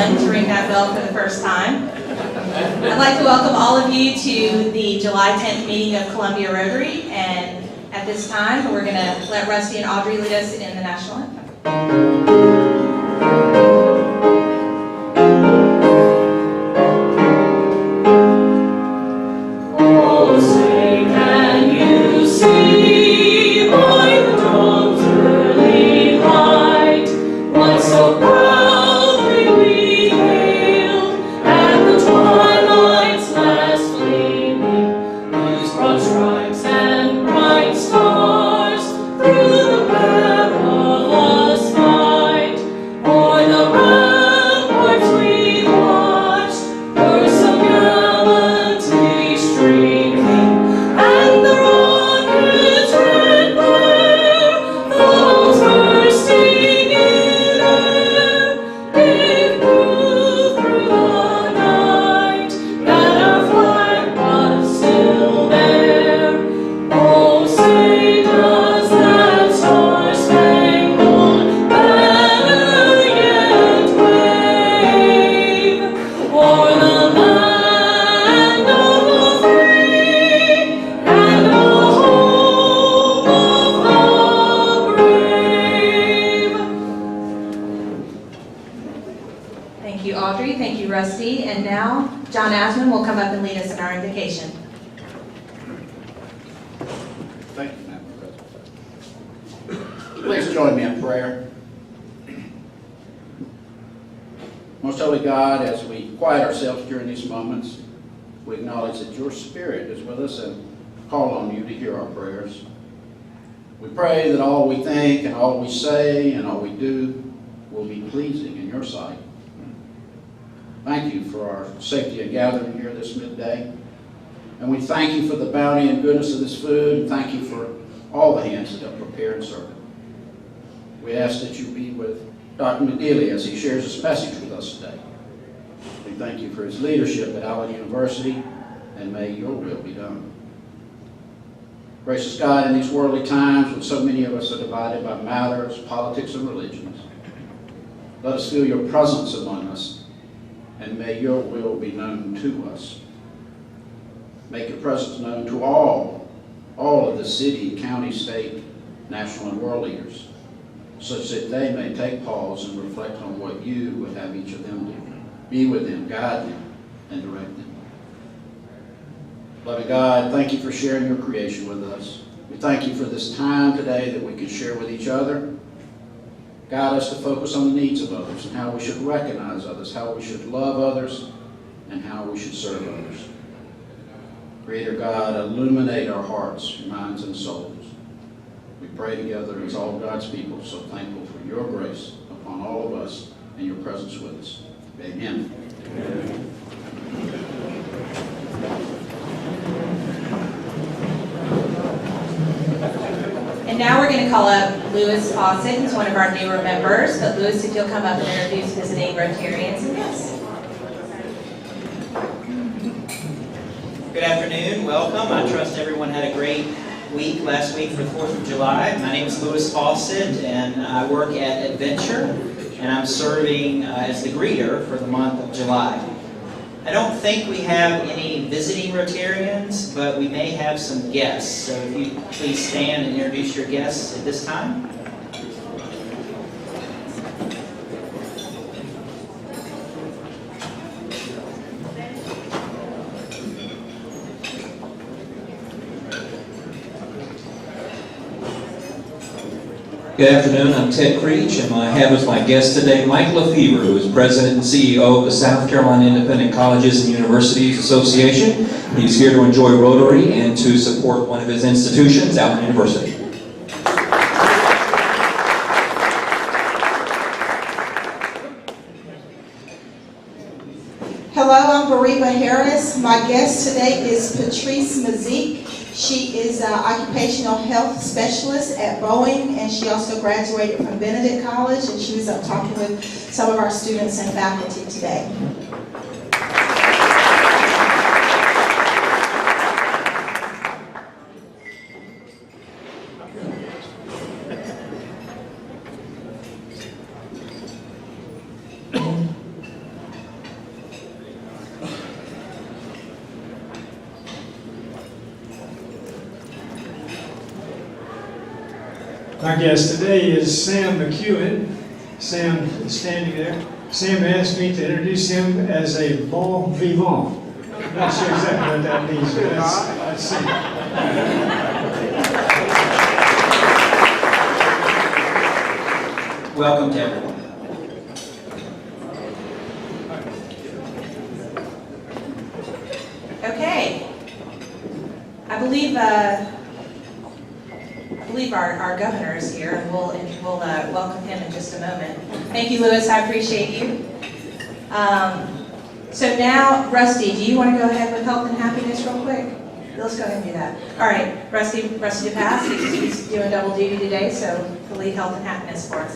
Ellen to ring that bell for the first time. I'd like to welcome all of you to the July 10th meeting of Columbia Rotary, and at this time we're going to let Rusty and Audrey lead us in the national anthem. Thank you, Madam President. Please join me in prayer. Most Holy God, as we quiet ourselves during these moments, we acknowledge that your Spirit is with us and call on you to hear our prayers. We pray that all we think and all we say and all we do will be pleasing in your sight. Thank you for our safety of gathering here this midday. And we thank you for the bounty and goodness of this food, and thank you for all the hands that have prepared and served it. We ask that you be with Dr. McNealy as he shares this message with us today. We thank you for his leadership at Allen University, and may your will be done. Gracious God, in these worldly times when so many of us are divided by matters, politics, and religions, let us feel your presence among us, and may your will be known to us. Make your presence known to all of the city, county, state, national, and world leaders, such that they may take pause and reflect on what you would have each of them do. Be with them, guide them, and direct them. Loving God, thank you for sharing your creation with us. We thank you for this time today that we can share with each other. Guide us to focus on the needs of others and how we should recognize others, how we should love others, and how we should serve others. Creator God, illuminate our hearts, minds, and souls. We pray together as all God's people, so thankful for your grace upon all of us and your presence with us. Amen. Amen. And now we're going to call up Lewis Fawcett. He's one of our newer members. But Lewis, if you'll come up and introduce visiting Rotarians and guests. Good afternoon, welcome. I trust everyone had a great week last week for the 4th of July. My name is Lewis Fawcett, and I work at Adventure, and I'm serving as the greeter for the month of July. I don't think we have any visiting Rotarians, but we may have some guests. So if you please stand and introduce your guests at this time. Good afternoon, I'm Ted Creech, and I have as my guest today Mike Lefevre, who is President and CEO of the South Carolina Independent Colleges and Universities Association. He's here to enjoy Rotary and to support one of his institutions, Allen University. Hello, I'm Bariba Harris. My guest today is Patrice Mazik. She is an occupational health specialist at Boeing, and she also graduated from Benedict College, and she was up talking with some of our students and faculty today. My guest today is Sam McEwen. Sam is standing there. Sam asked me to introduce him as a bon vivant. I'm not sure exactly what that means, but let's see. Welcome to everyone. Okay. I believe our governor is here, and we'll welcome him in just a moment. Thank you, Louis. I appreciate you. So now, Rusty, do you want to go ahead with health and happiness real quick? Let's go ahead and do that. All right, Rusty DePass, he's doing double duty today, so he'll lead health and happiness for us.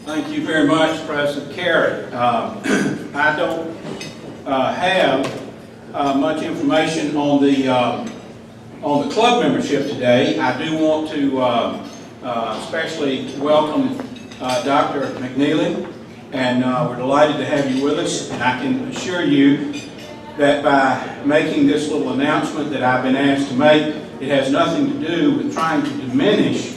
Thank you very much, President Carey. I don't have much information on the club membership today. I do want to especially welcome Dr. McNealy, and we're delighted to have you with us. And I can assure you that by making this little announcement that I've been asked to make, it has nothing to do with trying to diminish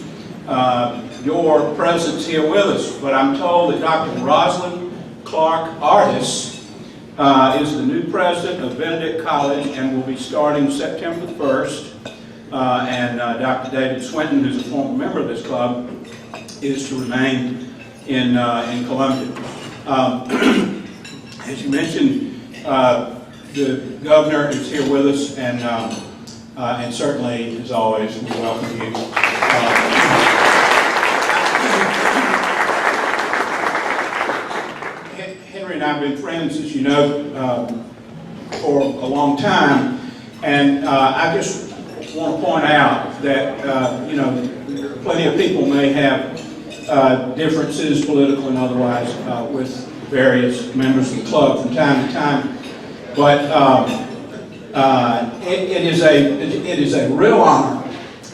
your presence here with us. But I'm told that Dr. Rosalind Clark Artis is the new president of Benedict College and will be starting September 1st. And Dr. David Swinton, who's a former member of this club, is to remain in Columbia. As you mentioned, the governor is here with us, and certainly, as always, we welcome you. Henry and I have been friends, as you know, for a long time, and I just want to point out that plenty of people may have differences, political and otherwise, with various members of the club from time to time, but it is a real honor,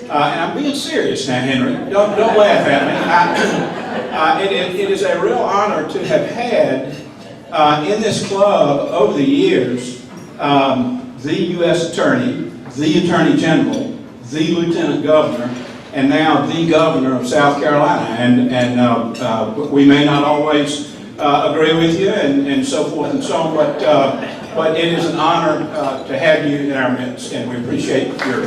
and I'm being serious now, Henry. Don't laugh at me. It is a real honor to have had in this club over the years the U.S. Attorney, the Attorney General, the Lieutenant Governor, and now the Governor of South Carolina. And we may not always agree with you and so forth and so on, but it is an honor to have you in our midst, and we appreciate your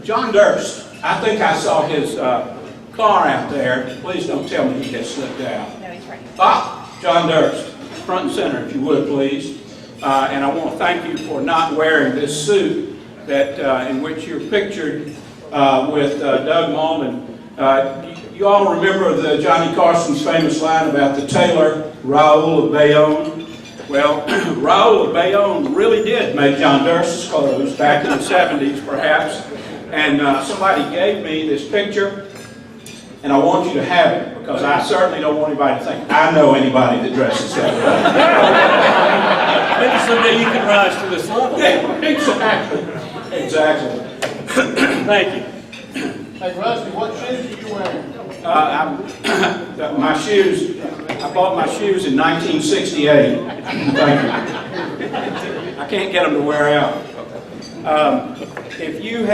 John Durst. I think I saw his car out there. Please don't tell me he has slipped out. No, he's right. John Durst, front and center, if you would, please. And I want to thank you for not wearing this suit that in which you're pictured with Doug Malden. You all remember the Johnny Carson's famous line about the tailor, Raoul of Bayonne? Well, Raoul of Bayonne really did make John Durst's clothes back in the 70s, perhaps. And somebody gave me this picture, and I want you to have it, because I certainly don't want anybody to think I know anybody that dresses that way. Maybe someday you can rise to this level. Yeah, exactly. Thank you. Hey Rusty, what shoes are you wearing? My shoes, I bought my shoes in 1968. Thank you. I can't get them to wear out. If you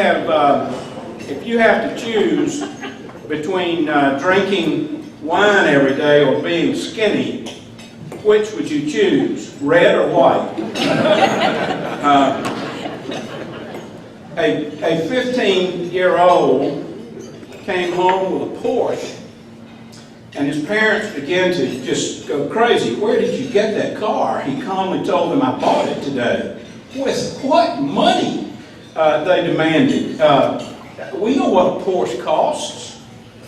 have to choose between drinking wine every day or being skinny, which would you choose, red or white? A 15-year-old came home with a Porsche, and his parents began to just go crazy. Where did you get that car? He calmly told them, I bought it today. With what money? They demanded. We know what a Porsche costs.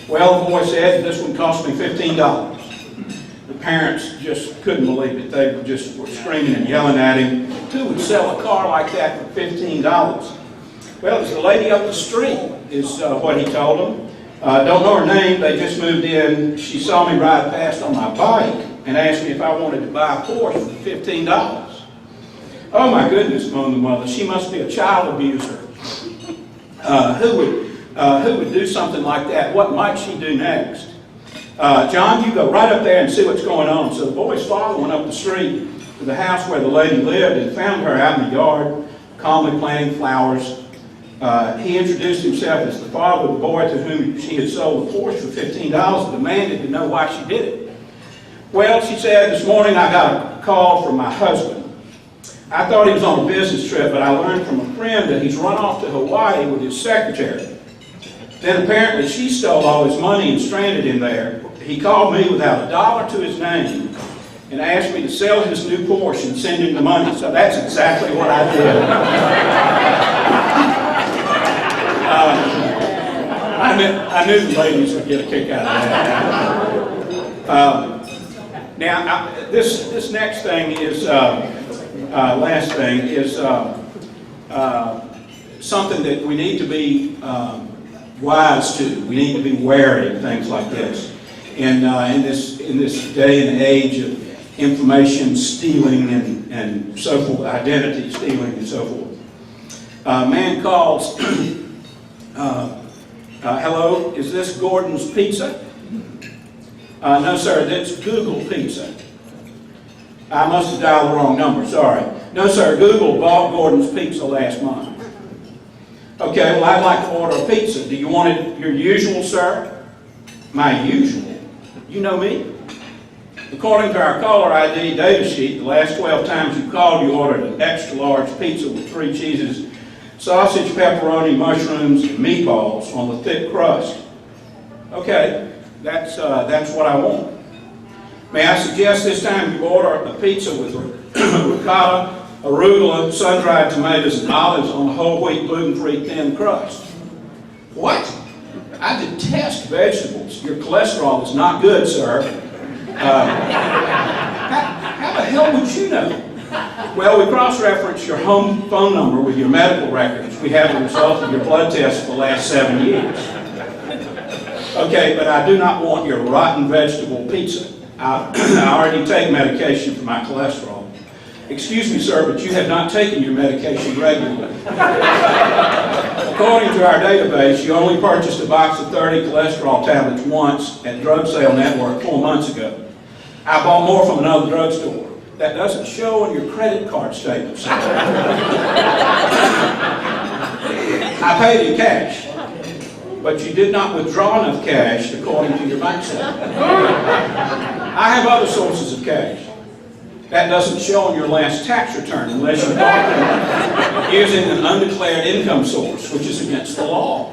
Well, the boy said, this one cost me $15. The parents just couldn't believe it. They just were screaming and yelling at him. Who would sell a car like that for $15? Well, it's the lady up the street, is what he told them. Don't know her name. They just moved in. She saw me ride past on my bike and asked me if I wanted to buy a Porsche for $15. Oh my goodness, moaned the mother. She must be a child abuser. Who would do something like that? What might she do next? John, you go right up there and see what's going on. So the boy's father went up the street to the house where the lady lived and found her out in the yard, calmly planting flowers. He introduced himself as the father of the boy to whom she had sold the Porsche for $15 and demanded to know why she did it. Well, she said, this morning I got a call from my husband. I thought he was on a business trip, but I learned from a friend that he's run off to Hawaii with his secretary. Then apparently she stole all his money and stranded him there. He called me without a dollar to his name and asked me to sell his new Porsche and send him the money. So that's exactly what I did. I knew the ladies would get a kick out of that. Now, this next thing is, last thing is something that we need to be wise to. We need to be wary of things like this. And in this day and age of information stealing and so forth, identity stealing and so forth. A man calls, hello, is this Gordon's Pizza? No, sir, that's Google Pizza. I must have dialed the wrong number, sorry. No, sir, Google bought Gordon's Pizza last month. Okay, well, I'd like to order a pizza. Do you want it your usual, sir? My usual? You know me? According to our caller ID data sheet, the last 12 times you called, you ordered an extra large pizza with 3 cheeses, sausage, pepperoni, mushrooms, and meatballs on the thick crust. Okay, that's what I want. May I suggest this time you order a pizza with ricotta, arugula, sun-dried tomatoes, and olives on a whole wheat, gluten-free thin crust. What? I detest vegetables. Your cholesterol is not good, sir. How the hell would you know? Well, we cross-reference your home phone number with your medical records. We have the result of your blood test for the last 7 years. Okay, but I do not want your rotten vegetable pizza. I already take medication for my cholesterol. Excuse me, sir, but you have not taken your medication regularly. According to our database, you only purchased a box of 30 cholesterol tablets once at Drug Sale Network 4 months ago. I bought more from another drugstore. That doesn't show on your credit card statement, sir. I paid in cash, but you did not withdraw enough cash according to your bank statement. I have other sources of cash. That doesn't show on your last tax return unless you bought them using an undeclared income source, which is against the law.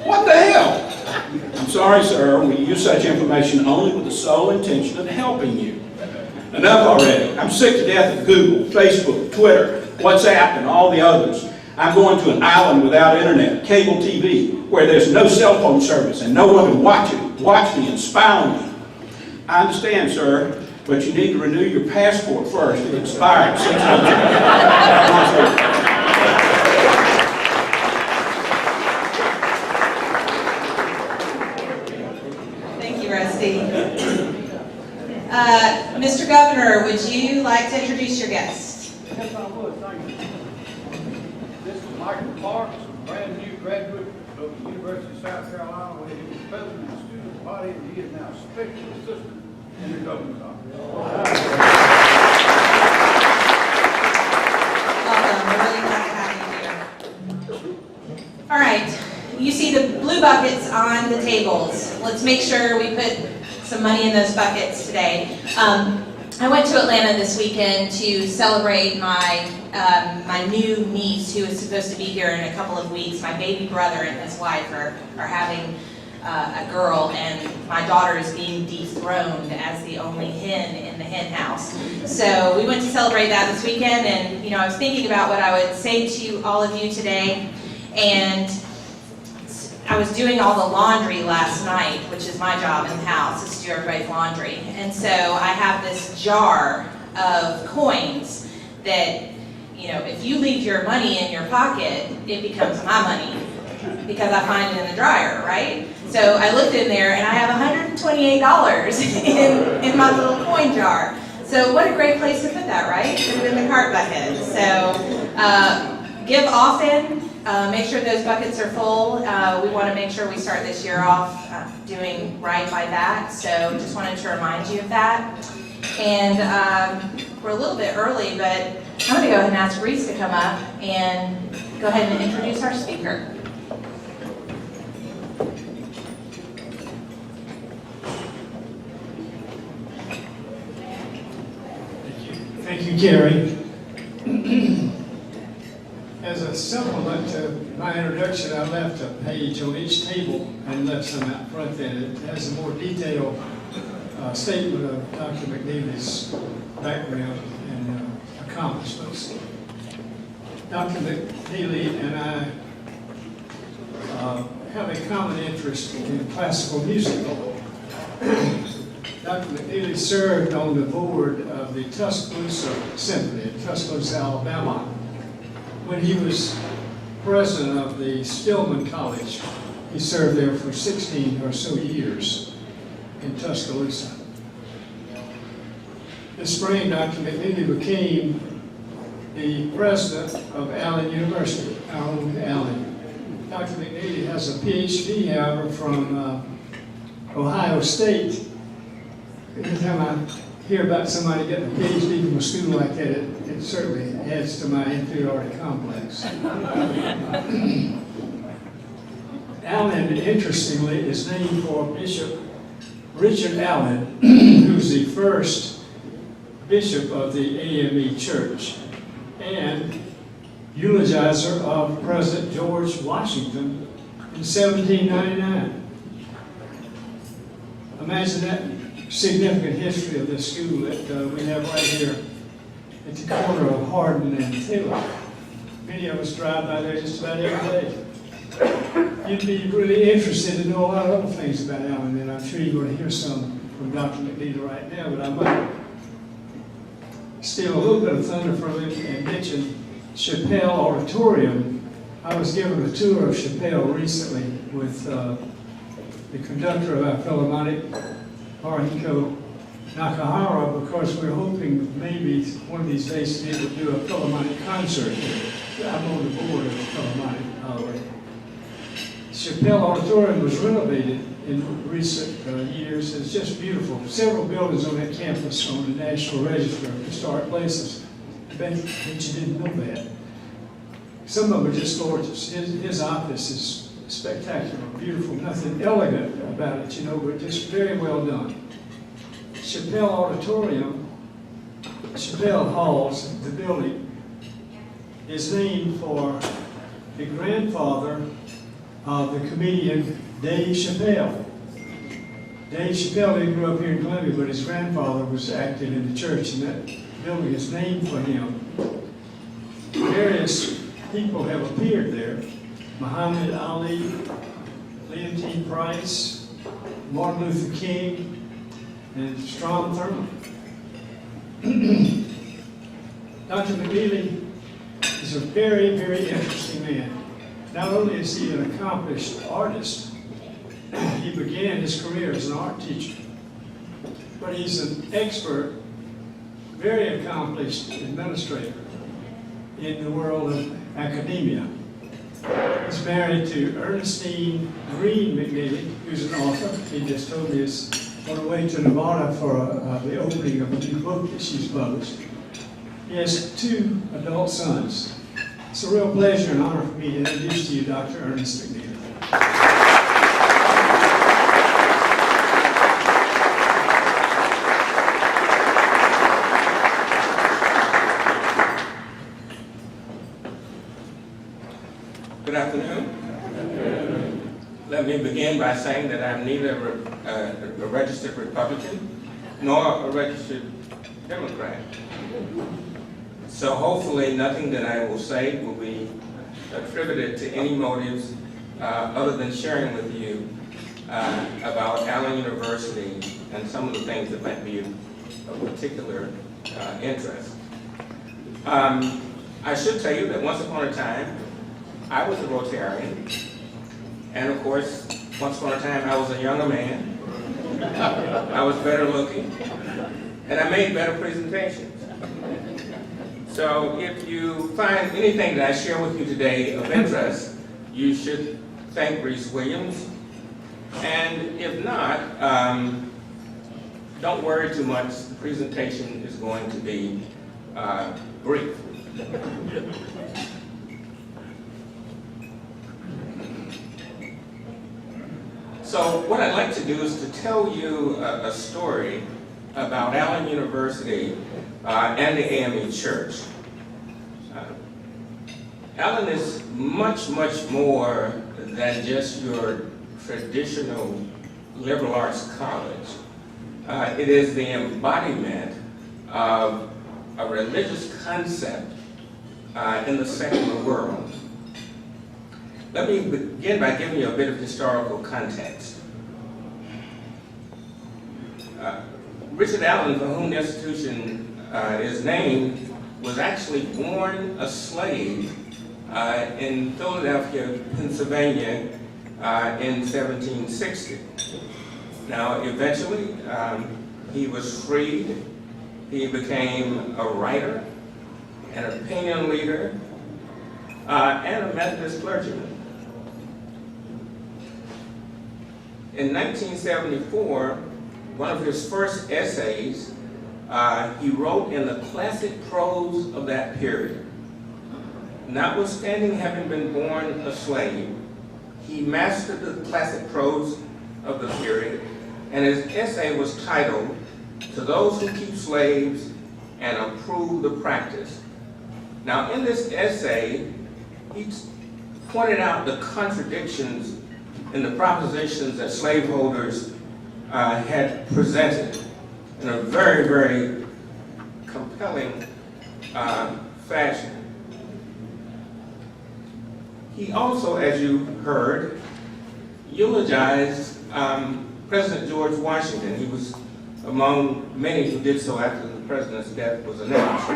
What the hell? I'm sorry, sir, we use such information only with the sole intention of helping you. Enough already. I'm sick to death of Google, Facebook, Twitter, WhatsApp, and all the others. I'm going to an island without internet, cable TV, where there's no cell phone service and no one to watch me and spy on me. I understand, sir, but you need to renew your passport first. It expired 6 months ago. Thank you, Rusty. Mr. Governor, would you like to introduce your guest? Yes, I would, thank you. This is Michael Clark, a brand new graduate of the University of South Carolina, where he was president of the student body, and he is now special assistant in the governor's office. Welcome, we're really glad to have you here. All right, you see the blue buckets on the tables. Let's make sure we put some money in those buckets today. I went to Atlanta this weekend to celebrate my new niece who is supposed to be here in a couple of weeks. My baby brother and his wife are having a girl, and my daughter is being dethroned as the only hen in the hen house. So we went to celebrate that this weekend, and I was thinking about what I would say to all of you today, and I was doing all the laundry last night, which is my job in the house, is to do everybody's laundry. And so I have this jar of coins that, if you leave your money in your pocket, it becomes my money because I find it in the dryer, right? So I looked in there and I have $128 in my little coin jar. So what a great place to put that, right? Put it in the cart bucket. So give often. Make sure those buckets are full. We want to make sure we start this year off doing right by that. So just wanted to remind you of that. And we're we're a little bit early, but I'm going to go ahead and ask Reese to come up and go ahead and introduce our speaker. Thank you, Carrie. As a supplement to my introduction, I left a page on each table and left some out front there. It has a more detailed statement of Dr. McNealy's background and accomplishments. Dr. McNealy and I have a common interest in classical music. Dr. McNealy served on the board of the Tuscaloosa Symphony in Tuscaloosa, Alabama, when he was president of the Stillman College. He served there for 16 or so years in Tuscaloosa. This spring, Dr. McNealy became the president of Allen University, our own Allen. Dr. McNealy has a PhD, however, from Ohio State. Every time I hear about somebody getting a PhD from a school like that, it certainly adds to my inferiority complex. Allen, interestingly, is named for Bishop Richard Allen, who's the first bishop of the AME Church and eulogizer of President George Washington in 1799. Imagine that significant history of this school that we have right here at the corner of Hardin and Taylor. Many of us drive by there just about every day. You'd be really interested to know a lot of other things about Allen, and I'm sure you're going to hear some from Dr. McNealy right now, but I might steal a little bit of thunder from him and mention Chappelle Auditorium. I was given a tour of Chappelle recently with the conductor of our Philharmonic, Haruhiko Nakahara, because we're hoping maybe one of these days to be able to do a Philharmonic concert here. I'm on the board of the Philharmonic already. Chappelle Auditorium was renovated in recent years. It's just beautiful. Several buildings on that campus on the National Register of Historic Places. I bet you didn't know that. Some of them are just gorgeous. His office is spectacular, beautiful, nothing elegant about it, but just very well done. Chappelle Auditorium, Chappelle Halls, the building, is named for the grandfather of the comedian Dave Chappelle. Dave Chappelle didn't grow up here in Columbia, but his grandfather was active in the church, and that building is named for him. Various people have appeared there. Muhammad Ali, Leontine Price, Martin Luther King, and Strom Thurmond. Dr. McNealy is a very, very interesting man. Not only is he an accomplished artist, he began his career as an art teacher, but he's an expert, very accomplished administrator in the world of academia. He's married to Ernestine Green McNealy, who's an author. He just told me he's on the way to Nevada for the opening of a new book that she's published. He has 2 adult sons. It's a real pleasure and honor for me to introduce to you Dr. Ernest McNealy. Good afternoon. Let me begin by saying that I'm neither a registered Republican nor a registered Democrat. So hopefully nothing that I will say will be attributed to any motives other than sharing with you about Allen University and some of the things that might be of particular interest. I should tell you that once upon a time, I was a Rotarian, and of course, once upon a time I was a younger man. I was better looking, and I made better presentations. So if you find anything that I share with you today of interest, you should thank Reese Williams. And if not, don't worry too much. The presentation is going to be brief. So what I'd like to do is to tell you a story about Allen University and the AME Church. Allen is much, much more than just your traditional liberal arts college. It is the embodiment of a religious concept in the secular world. Let me begin by giving you a bit of historical context. Richard Allen, for whom the institution is named, was actually born a slave in Philadelphia, Pennsylvania in 1760. Now, eventually, he was freed. He became a writer, an opinion leader, and a Methodist clergyman. In 1974, one of his first essays he wrote in the classic prose of that period. Notwithstanding having been born a slave, he mastered the classic prose of the period, and his essay was titled, "To Those Who Keep Slaves and Approve the Practice." Now, in this essay, he pointed out the contradictions in the propositions that slaveholders had presented in a very, very compelling fashion. He also, as you heard, eulogized President George Washington. He was among many who did so after the president's death was announced.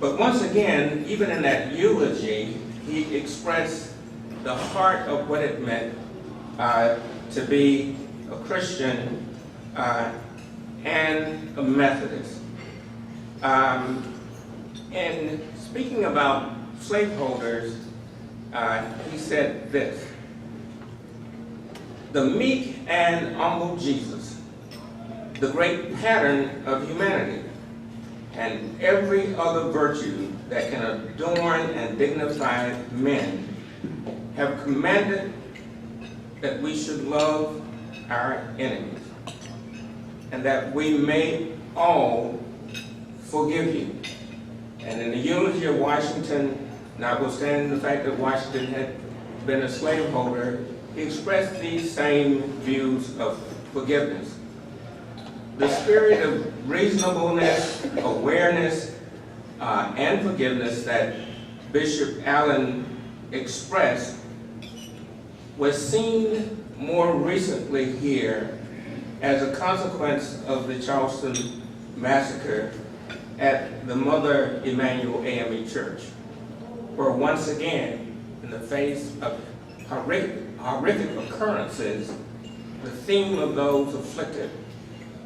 But once again, even in that eulogy, he expressed the heart of what it meant to be a Christian and a Methodist. And speaking about slaveholders, he said this: "The meek and humble Jesus, the great pattern of humanity, and every other virtue that can adorn and dignify men, have commanded that we should love our enemies, and that we may all forgive you." And in the eulogy of Washington, notwithstanding the fact that Washington had been a slaveholder, he expressed these same views of forgiveness. The spirit of reasonableness, awareness, and forgiveness that Bishop Allen expressed was seen more recently here as a consequence of the Charleston massacre at the Mother Emanuel AME Church, where once again, in the face of horrific occurrences, the theme of those afflicted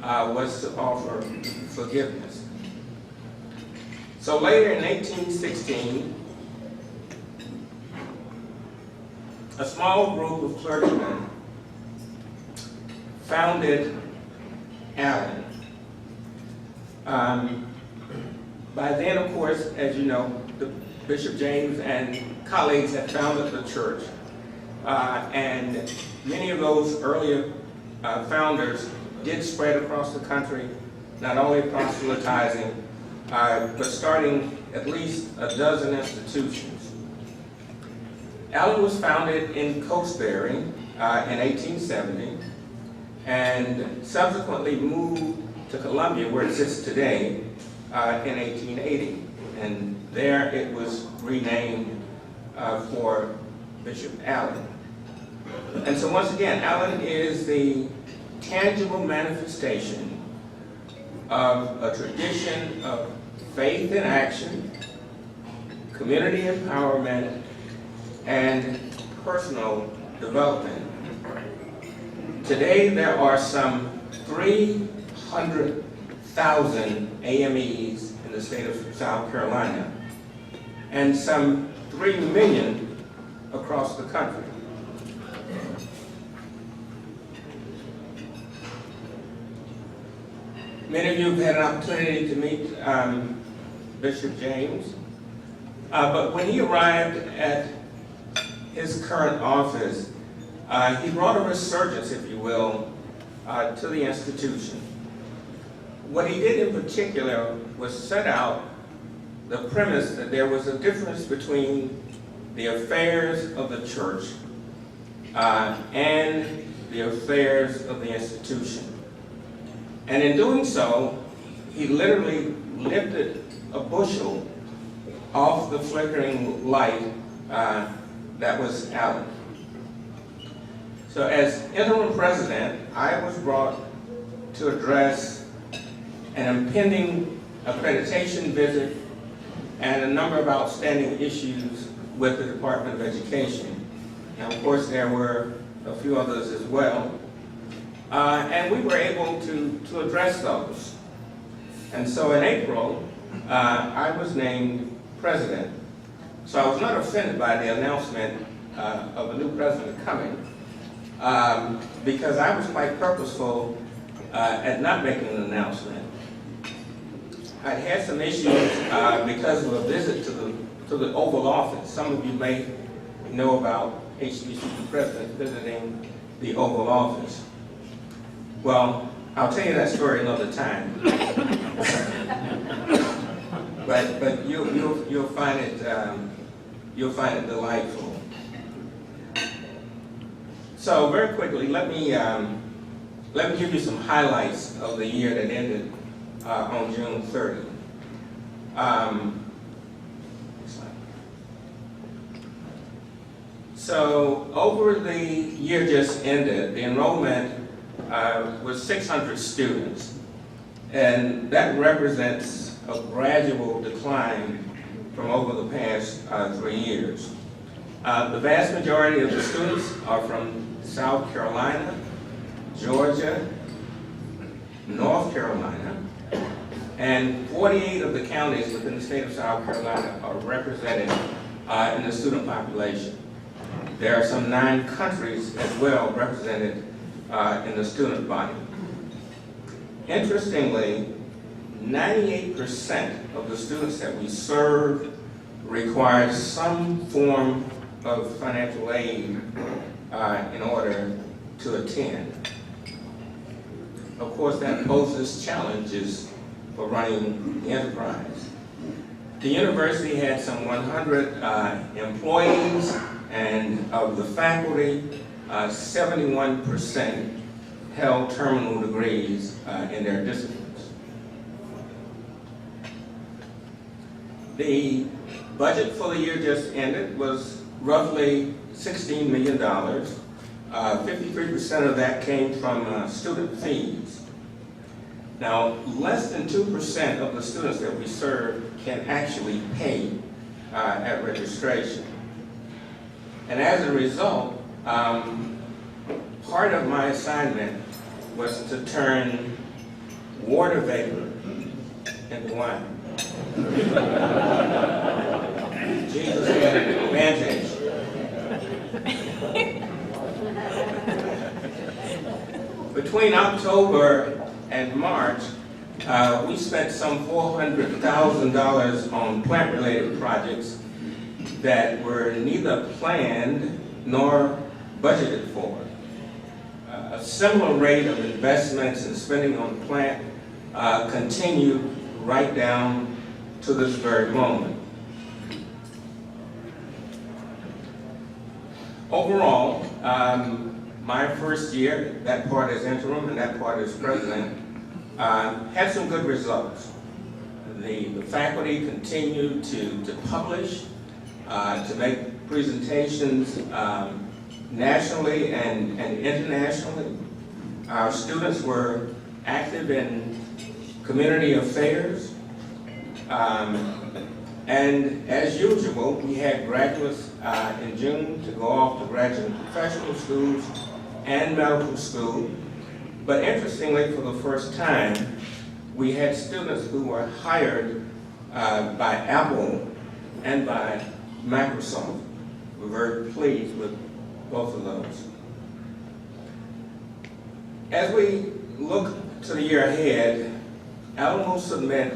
was to offer forgiveness. So later in 1816, a small group of clergymen founded Allen. By then, of course, as you know, Bishop James and colleagues had founded the church, and many of those earlier founders did spread across the country, not only proselytizing, but starting at least a dozen institutions. Allen was founded in Cokesbury in 1870, and subsequently moved to Columbia, where it sits today, in 1880. And there it was renamed for Bishop Allen. And so once again, Allen is the tangible manifestation of a tradition of faith in action, community empowerment, and personal development. Today, there are some 300,000 AMEs in the state of South Carolina, and some 3 million across the country. Many of you have had an opportunity to meet Bishop James. But when he arrived at his current office, he brought a resurgence, if you will, to the institution. What he did in particular was set out the premise that there was a difference between the affairs of the church and the affairs of the institution. And in doing so, he literally lifted a bushel off the flickering light that was out. So as interim president, I was brought to address an impending accreditation visit and a number of outstanding issues with the Department of Education. And of course, there were a few others as well. And we were able to address those. And so in April, I was named president. So I was not offended by the announcement of a new president coming, because I was quite purposeful at not making an announcement. I'd had some issues because of a visit to the Oval Office. Some of you may know about HBCU presidents visiting the Oval Office. Well, I'll tell you that story another time. but you'll find it delightful. So very quickly, let me give you some highlights of the year that ended on June 30. So over the year just ended, the enrollment was 600 students, and that represents a gradual decline from over the past 3 years. The vast majority of the students are from South Carolina, Georgia, North Carolina, and 48 of the counties within the state of South Carolina are represented in the student population. There are some 9 countries as well represented in the student body. Interestingly, 98% of the students that we serve require some form of financial aid in order to attend. Of course, that poses challenges for running the enterprise. The university had some 100 employees, and of the faculty, 71% held terminal degrees in their disciplines. The budget for the year just ended was roughly $16 million. 53% of that came from student fees. Now, less than 2% of the students that we serve can actually pay at registration. And as a result, part of my assignment was to turn water vapor into wine. Jesus had an advantage. Between October and March, we spent some $400,000 on plant-related projects that were neither planned nor budgeted for. A similar rate of investments and spending on plant continued right down to this very moment. Overall, my first year, that part as interim and that part as president, had some good results. The faculty continued to publish, to make presentations nationally and internationally. Our students were active in community affairs. And as usual, we had graduates in June to go off to graduate professional schools and medical school. But interestingly, for the first time, we had students who were hired by Apple and by Microsoft. We're very pleased with both of those. As we look to the year ahead, Alamo submit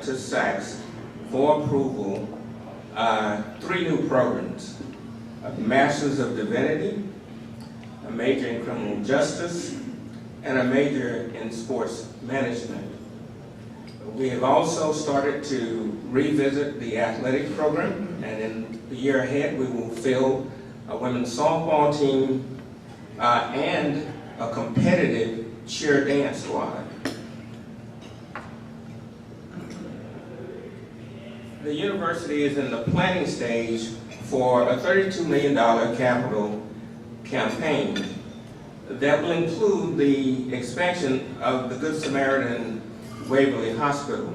to SACS for approval 3 new programs: a Master's of Divinity, a major in criminal justice, and a major in sports management. We have also started to revisit the athletic program, and in the year ahead we will fill a women's softball team and a competitive cheer dance squad. The university is in the planning stage for a $32 million capital campaign that will include the expansion of the Good Samaritan Waverly Hospital.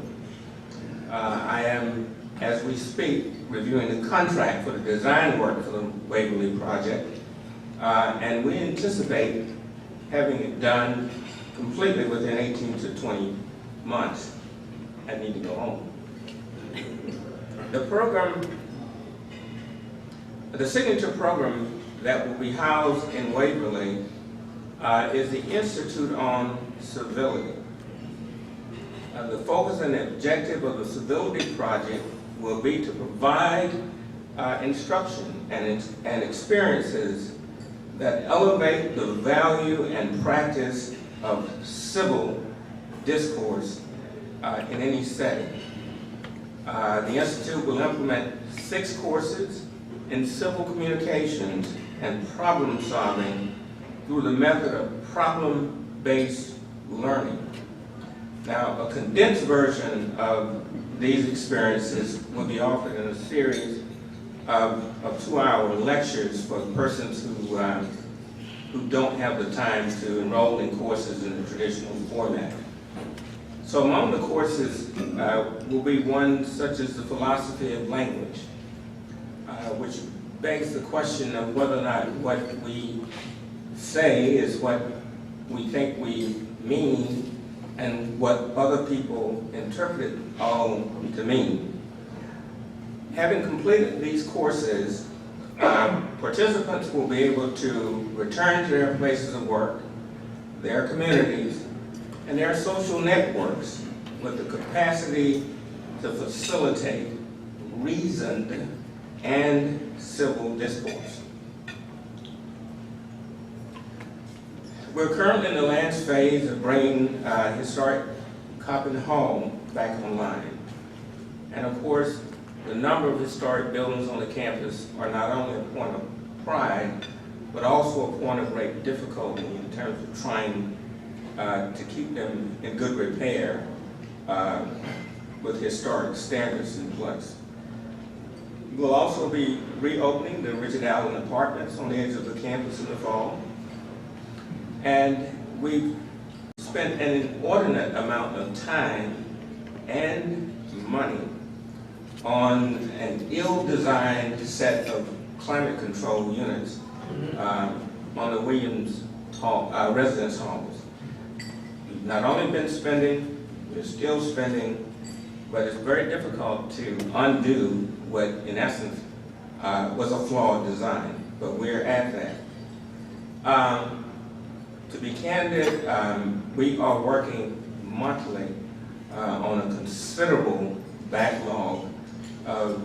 I am, as we speak, reviewing the contract for the design work for the Waverly project, and we anticipate having it done completely within 18 to 20 months. I need to go home. The program, the signature program that will be housed in Waverly is the Institute on Civility. The focus and objective of the Civility Project will be to provide instruction and experiences that elevate the value and practice of civil discourse in any setting. The Institute will implement 6 courses in civil communications and problem solving through the method of problem-based learning. Now, a condensed version of these experiences will be offered in a series of 2-hour lectures for persons who don't have the time to enroll in courses in the traditional format. So among the courses will be one such as the philosophy of language, which begs the question of whether or not what we say is what we think we mean and what other people interpret it all to mean. Having completed these courses, participants will be able to return to their places of work, their communities, and their social networks with the capacity to facilitate reasoned and civil discourse. We're currently in the last phase of bringing historic Coppin Hall back online. And of course, the number of historic buildings on the campus are not only a point of pride, but also a point of great difficulty in terms of trying to keep them in good repair with historic standards in place. We'll also be reopening the Richard Allen Apartments on the edge of the campus in the fall. And we've spent an inordinate amount of time and money on an ill-designed set of climate control units on the Williams Hall, residence halls. We've not only been spending, we're still spending, but it's very difficult to undo what, in essence, was a flawed design, but we're at that. To be candid, we are working monthly on a considerable backlog of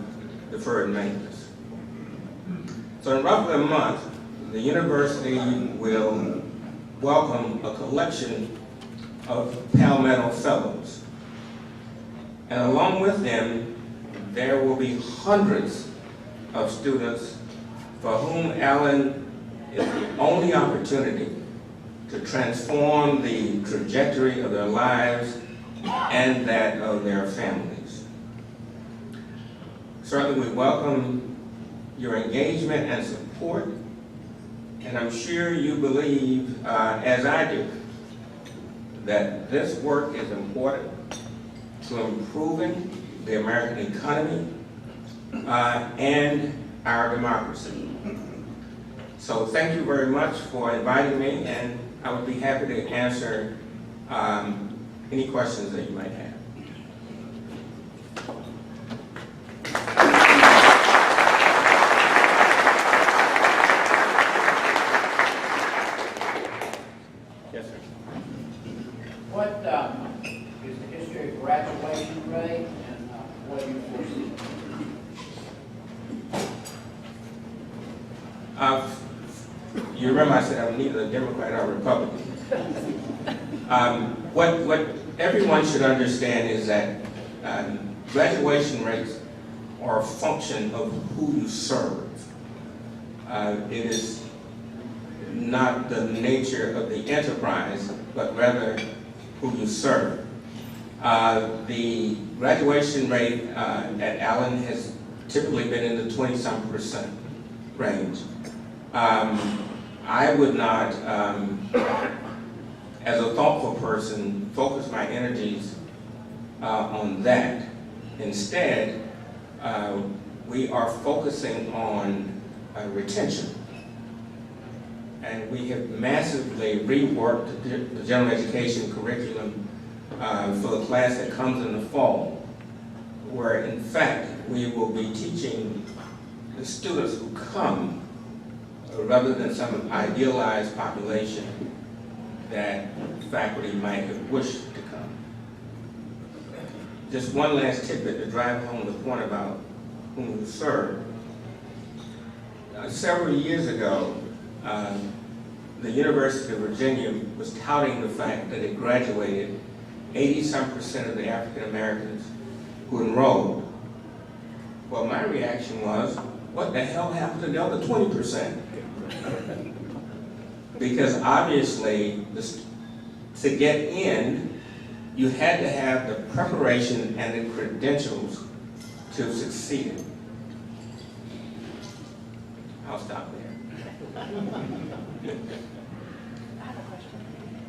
deferred maintenance. So in roughly a month, the university will welcome a collection of Palmetto Fellows. And along with them, there will be hundreds of students for whom Allen is the only opportunity to transform the trajectory of their lives and that of their families. Certainly we welcome your engagement and support, and I'm sure you believe, as I do, that this work is important to improving the American economy and our democracy. So thank you very much for inviting me, and I would be happy to answer any questions that you might have. Yes, sir. What is the history of graduation rate and what you foresee? You remember I said I'm neither a Democrat or a Republican. What everyone should understand is that graduation rates are a function of who you serve. It is not the nature of the enterprise, but rather who you serve. The graduation rate at Allen has typically been in the 20-some% range. I would not, as a thoughtful person, focus my energies on that. Instead, we are focusing on retention. And we have massively reworked the general education curriculum for the class that comes in the fall, where in fact we will be teaching the students who come rather than some idealized population that faculty might have wished to come. Just one last tidbit to drive home the point about whom we serve. Several years ago, the University of Virginia was touting the fact that it graduated 80-some% of the African Americans who enrolled. Well, my reaction was, what the hell happened to the other 20%? Because obviously, to get in, you had to have the preparation and the credentials to succeed. I'll stop there. I have a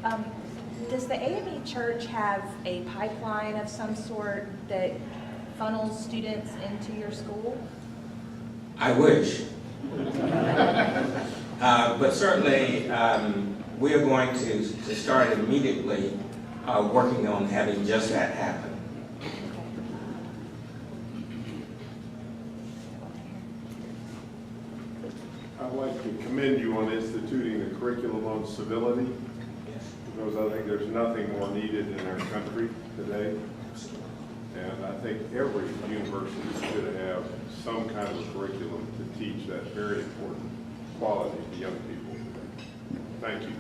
question. Does the AME Church have a pipeline of some sort that funnels students into your school? I wish. But certainly, we are going to start immediately working on having just that happen. I'd like to commend you on instituting the curriculum on civility, because I think there's nothing more needed in our country today. And I think every university should have some kind of a curriculum to teach that very important quality to young people today. Thank you.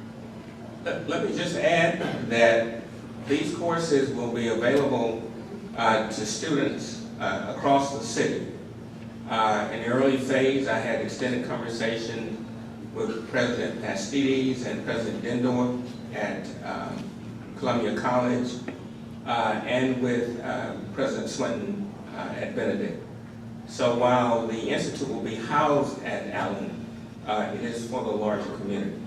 Let me just add that these courses will be available to students across the city. In the early phase, I had extended conversation with President Pastides and President Dindor at Columbia College, and with President Swinton at Benedict. So while the Institute will be housed at Allen, it is for the larger community.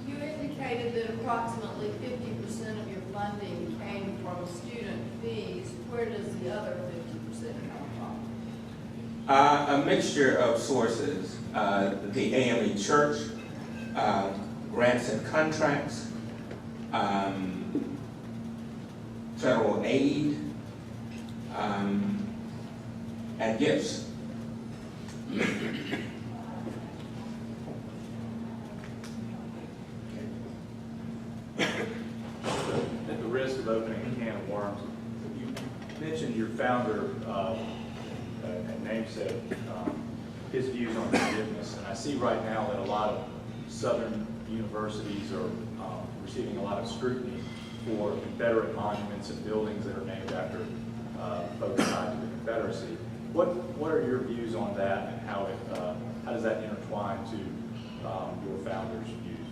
You indicated that approximately 50% of your funding came from student fees. Where does the other 50% come from? A mixture of sources. The AME Church, grants and contracts, federal aid, and gifts. At the risk of opening a can of worms, you mentioned your founder and namesake, his views on forgiveness, and I see right now that a lot of Southern universities are receiving a lot of scrutiny for Confederate monuments and buildings that are named after folks tied to the Confederacy. What are your views on that, and how does that intertwine to your founder's views?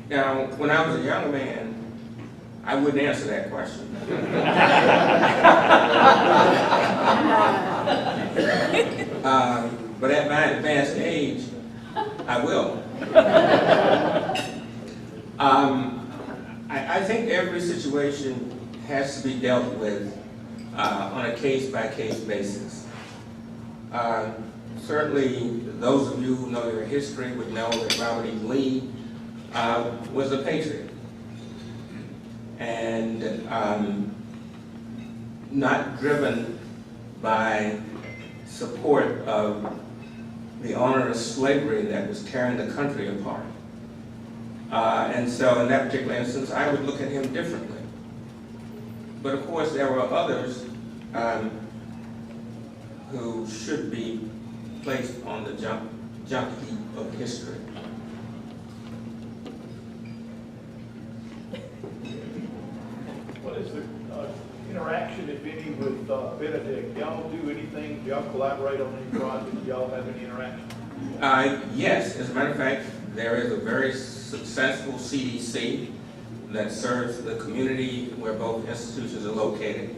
Now, when I was a young man, I wouldn't answer that question. But at my advanced age, I will. I think every situation has to be dealt with on a case-by-case basis. Certainly, those of you who know your history would know that Robert E. Lee was a patriot, and not driven by support of the onerous slavery that was tearing the country apart. And so in that particular instance, I would look at him differently. But of course, there were others who should be placed on the junk heap of history. What is the interaction, if any, with Benedict? Y'all do anything? Do y'all collaborate on any projects? Do y'all have any interaction? Yes, as a matter of fact, there is a very successful CDC that serves the community where both institutions are located.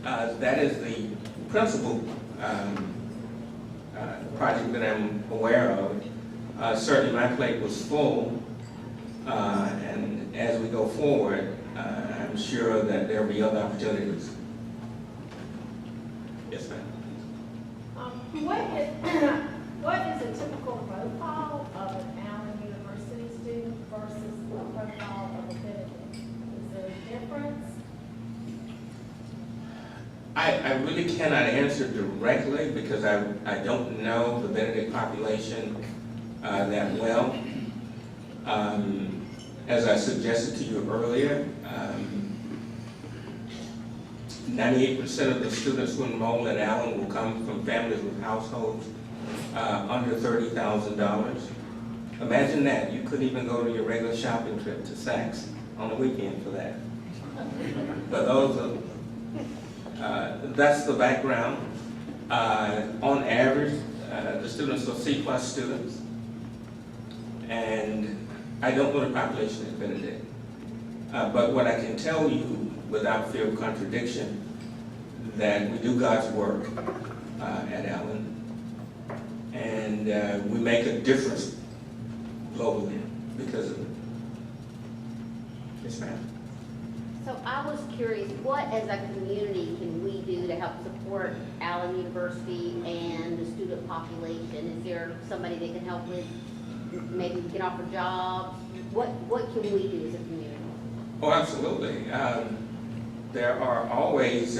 That is the principal project that I'm aware of. Certainly my plate was full, and as we go forward, I'm sure that there will be other opportunities. Yes, ma'am. What is a typical profile of an Allen University student versus the profile of a Benedict? Is there a difference? I really cannot answer directly because I don't know the Benedict population that well. As I suggested to you earlier, 98% of the students who enroll at Allen will come from families with households under $30,000. Imagine that. You couldn't even go to your regular shopping trip to Saks on the weekend for that. But those are, that's the background. On average, the students are C+ students. And I don't know the population at Benedict. But what I can tell you without fear of contradiction, that we do God's work at Allen. And we make a difference globally because of it. Yes, ma'am. So I was curious, what as a community can we do to help support Allen University and the student population? Is there somebody that can help with, maybe we can offer jobs? What can we do as a community? Oh, absolutely. There are always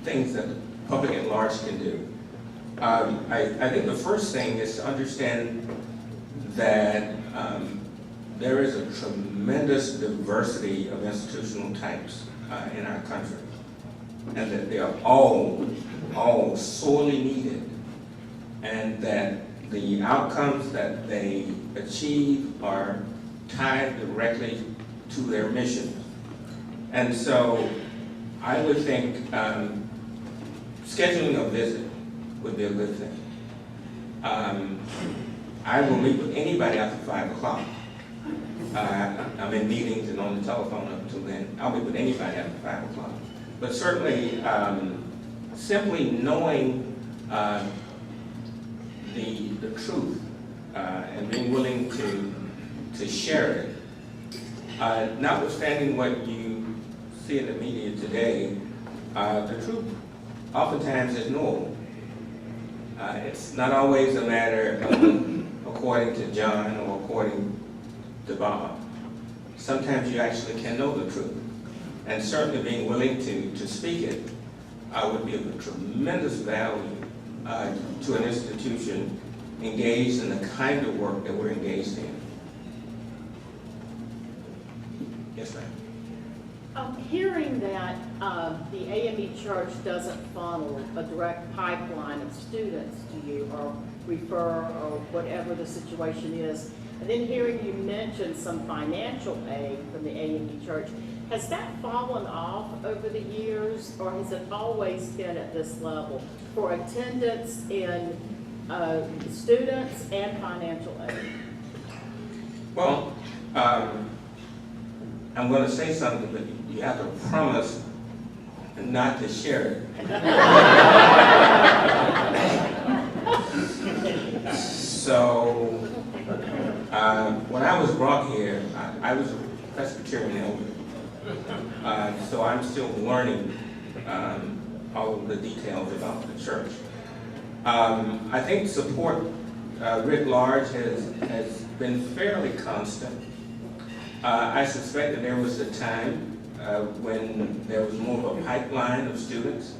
things that the public at large can do. I think the first thing is to understand that there is a tremendous diversity of institutional types in our country, and that they are all sorely needed, and that the outcomes that they achieve are tied directly to their mission. And so I would think scheduling a visit would be a good thing. I will meet with anybody after 5 o'clock. I'm in meetings and on the telephone up until then. I'll meet with anybody after 5 o'clock. But certainly, simply knowing the truth and being willing to share it. Notwithstanding what you see in the media today, the truth oftentimes is knowable. It's not always a matter of according to John or according to Bob. Sometimes you actually can know the truth. And certainly being willing to speak it would be of tremendous value to an institution engaged in the kind of work that we're engaged in. Yes, ma'am. I'm hearing that the AME Church doesn't funnel a direct pipeline of students to you or refer or whatever the situation is. And then hearing you mention some financial aid from the AME Church. Has that fallen off over the years, or has it always been at this level for attendance in students and financial aid? Well, I'm going to say something, but you have to promise not to share it. So, when I was brought here, I was a Presbyterian elder. So I'm still learning all of the details about the church. I think support writ large has been fairly constant. I suspect that there was a time when there was more of a pipeline of students.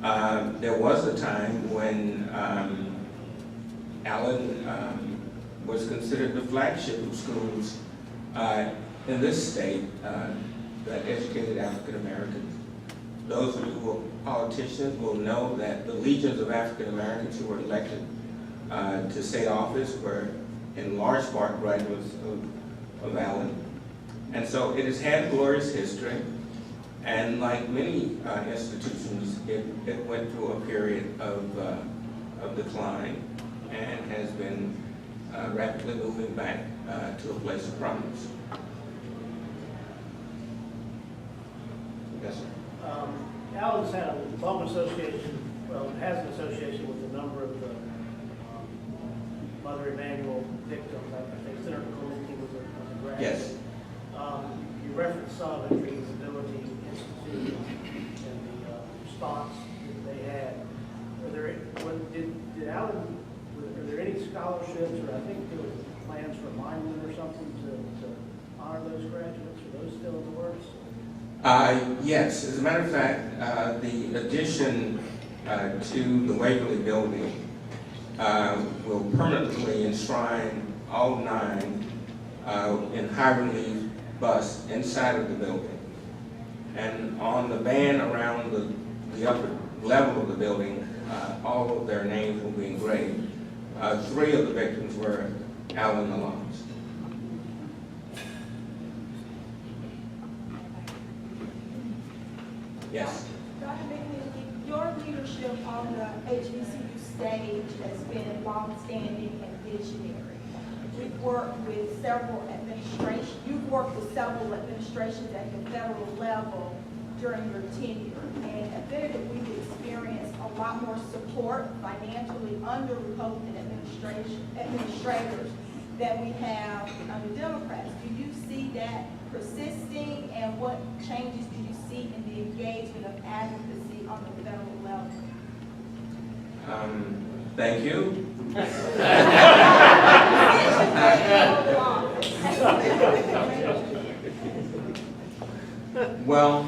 There was a time when Allen was considered the flagship of schools in this state that educated African Americans. Those of you who are politicians will know that the legions of African Americans who were elected to state office were in large part graduates of Allen. And so it has had glorious history, and like many institutions, it went through a period of decline and has been rapidly moving back to a place of promise. Yes, sir. Allen's had a long association, well, it has an association with a number of the Mother Emanuel victims. I think Senator Clemente was a graduate. Yes. You referenced some of it, the Disability Institute and the response that they had. Are there, did Allen, are there any scholarships, or I think there was plans for Mineland or something to honor those graduates? Are those still in the works? Yes, as a matter of fact, the addition to the Waverly building will permanently enshrine all 9 in high relief busts inside of the building. And on the band around the upper level of the building, all of their names will be engraved. 3 of the victims were Allen alums. Yes. Dr. McNealy, your leadership on the HBCU stage has been longstanding and visionary. We've worked with several administrations, you've worked with several administrations at the federal level during your tenure. And at Benedict, we've experienced a lot more support financially under Republican administrators than we have under Democrats. Do you see that persisting, and what changes do you see in the engagement of advocacy on the federal level? Thank you. Well,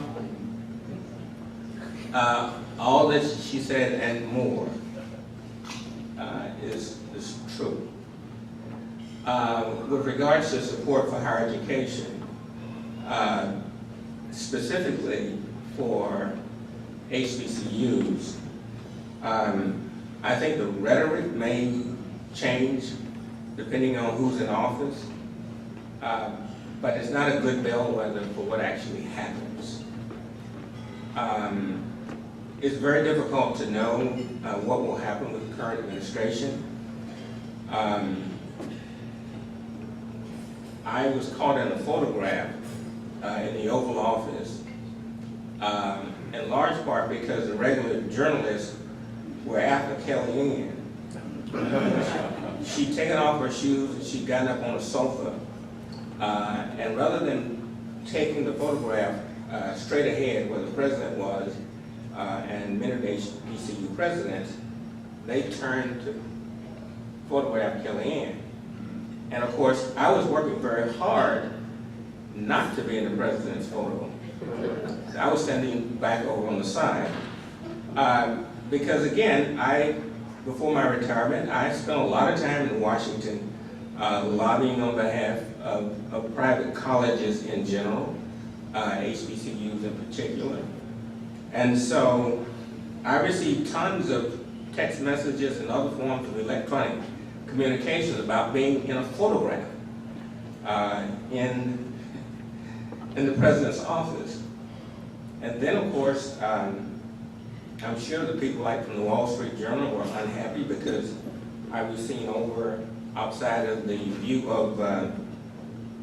all that she said and more is true. With regards to support for higher education, specifically for HBCUs, I think the rhetoric may change depending on who's in office, but it's not a good bellwether for what actually happens. It's very difficult to know what will happen with the current administration. I was caught in a photograph in the Oval Office, in large part because the regular journalists were after Kellyanne. She'd taken off her shoes and she'd gotten up on a sofa, and rather than taking the photograph straight ahead where the president was and many HBCU presidents, they turned to photograph Kellyanne. And of course, I was working very hard not to be in the president's photo. I was standing back over on the side. Because again, before my retirement, I spent a lot of time in Washington lobbying on behalf of private colleges in general, HBCUs in particular. And so I received tons of text messages and other forms of electronic communications about being in a photograph in the president's office. And then, of course, I'm sure the people like from the Wall Street Journal were unhappy because I was seen over outside of the view of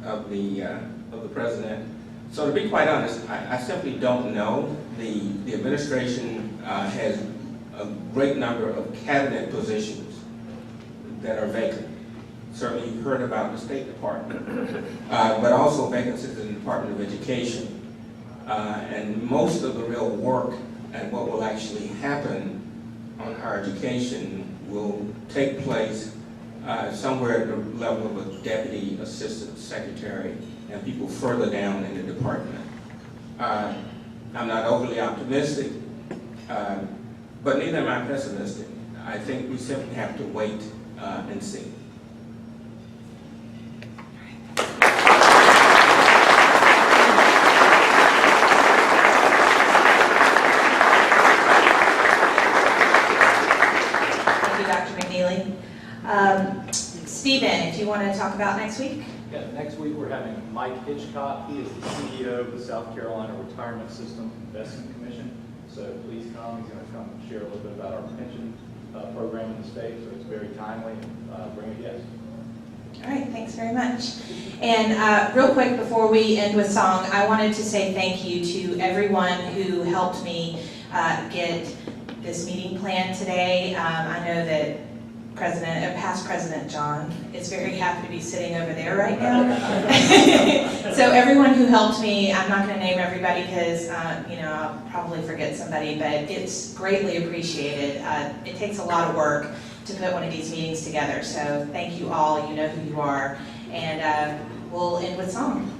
the president. So to be quite honest, I simply don't know. The administration has a great number of cabinet positions that are vacant. Certainly you've heard about the State Department, but also vacancies in the Department of Education. And most of the real work and what will actually happen on higher education will take place somewhere at the level of a deputy assistant secretary and people further down in the department. I'm not overly optimistic, but neither am I pessimistic. I think we simply have to wait and see. talk about next week? Yeah, next week we're having Mike Hitchcock. He is the CEO of the South Carolina Retirement System Investment Commission. So please come. He's going to come and share a little bit about our pension program in the state. So it's very timely. Bring a guest. All right, thanks very much. And real quick before we end with song, I wanted to say thank you to everyone who helped me get this meeting planned today. I know that past President John is very happy to be sitting over there right now. So everyone who helped me, I'm not going to name everybody because I'll probably forget somebody, but it's greatly appreciated. It takes a lot of work to put one of these meetings together. So thank you all. You know who you are. And we'll end with song.